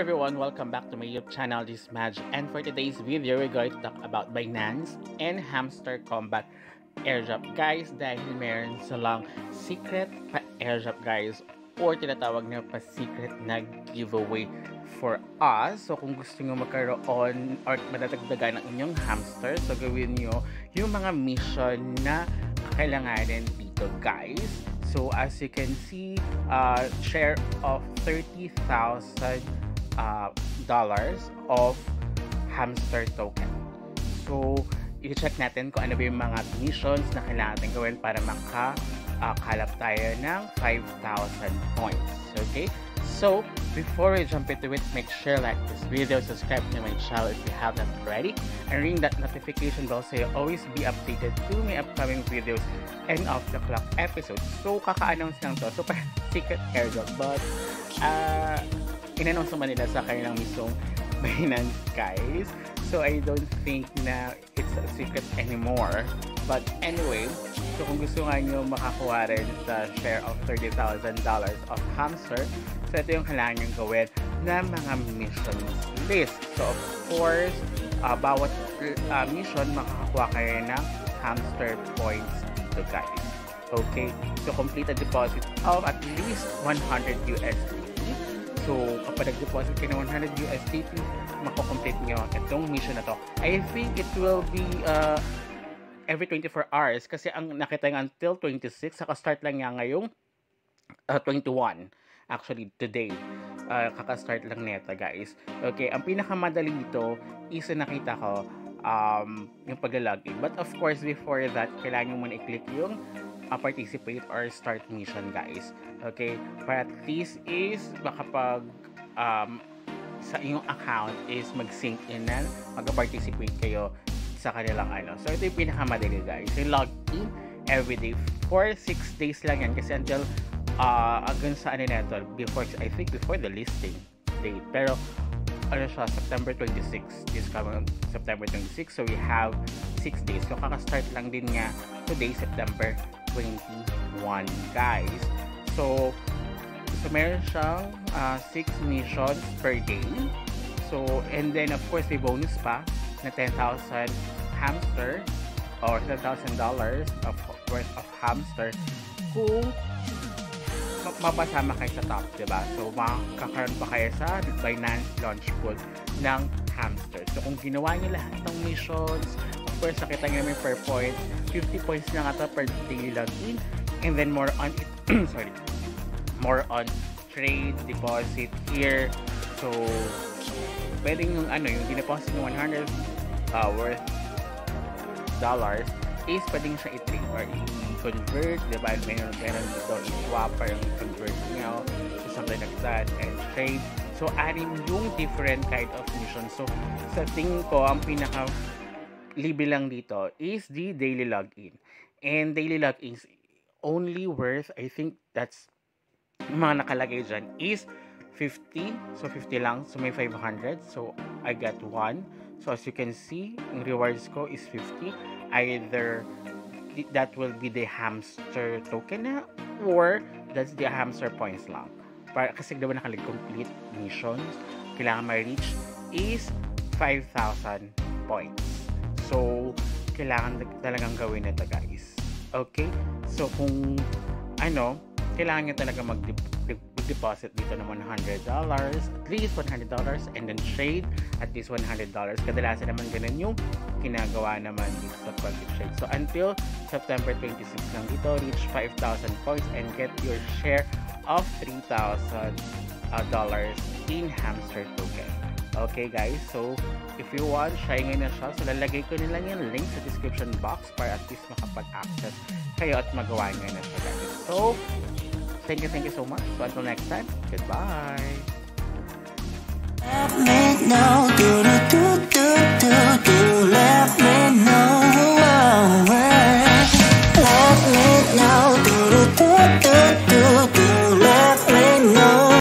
everyone, welcome back to my YouTube channel. This is Madge, and for today's video, we're going to talk about Binance and Hamster Combat Airdrop. Guys, dahil meron silang secret pa airdrop guys, or tinatawag na pa secret na giveaway for us. So kung gusto nyo magkaroon or madadagdagan ng inyong hamster, so gawin nyo yung mga mission na kailanganin dito guys. So as you can see, share of $30,000 of hamster token. So i-check natin kung ano ba yung mga missions na kailangan natin gawin para makakalap tayo ng 5,000 points. Okay? So before we jump into it, make sure like this video, subscribe to my channel if you haven't already, and ring that notification bell so you'll always be updated to my upcoming videos and off the clock episodes. So kaka-announce lang to, super secret airdrop, but in-announce naman nila sa kanilang mismong Binance guys. So I don't think na it's a secret anymore. But anyway, so kung gusto nga nyo makakuha rin sa share of $30,000 of hamster, so ito yung kailangan nyo gawin na mga missions list. So of course, bawat mission makakakuha kayo ng hamster points dito guys. Okay, so complete a deposit of at least 100 USDT. So kapag nag-deposit kayo ng 100 USDT, mako-complete nyo itong mission na to. I think it will be every 24 hours kasi ang nakita nga until 26, saka-start lang nga ngayong 21. Actually, today. Kaka-start lang neta, guys. Okay, ang pinakamadali dito is nakita ko yung paglalagin. But of course, before that, kailangan nyo muna i-click yung participate or start mission, guys. Okay, para at least is makapag sa inyong account is mag-sync in na mag-participate kayo sa kanilang ano. So ito yung pinakamadali guys. So log in everyday for 6 days lang yan kasi until hanggang sa ano na ito, I think before the listing date. Pero ano siya, September 26, this coming September 26, so we have 6 days. So kaka-start lang din nga today, September 21 guys. So meron siyang 6 missions per day. So and then of course may bonus pa na 10,000 hamster or $10,000 of worth of hamster kung mapasama kayo sa top, diba? So makakaroon pa kayo sa Binance launch pool ng hamster. So kung ginawa niyo lahat ng missions, of course nakita niyo namin per point, 50 points lang ata per daily login, and then more on more on trade, deposit here. So pwedeng yung ano, yung dineposit ng 100 worth dollars is pwedeng siya i-trade or i-convert, diba? Meron dito i-swap or yung convert nyo, so something like that, and trade. So adding yung different kind of mission. So sa tingin ko, ang pinaka libre lang dito is the daily login. And daily login is only worth, I think that's mga nakalagay dyan is 50. So 50 lang. So may 500. So I got 1. So as you can see, yung rewards ko is 50. Either that will be the hamster token na or that's the hamster points lang. Para, kasi diba nakalagay complete missions, kailangan ma-reach is 5,000 points. So kailangan talagang gawin ito guys. Okay? So kung ano, kailangan nyo talaga mag-deposit dito ng $100, at least $100, and then trade at least $100. Kadalasan naman ganun yung ginagawa naman dito sa Project Trade. So until September 26 lang dito, reach 5,000 points and get your share of $3,000 in hamster token. Okay guys, so if you want, try ngayon na siya. So lalagay ko nilang yung link sa description box para at least makapag-access kayo at magawa ngayon na siya guys. So thank you so much. So until next time, goodbye.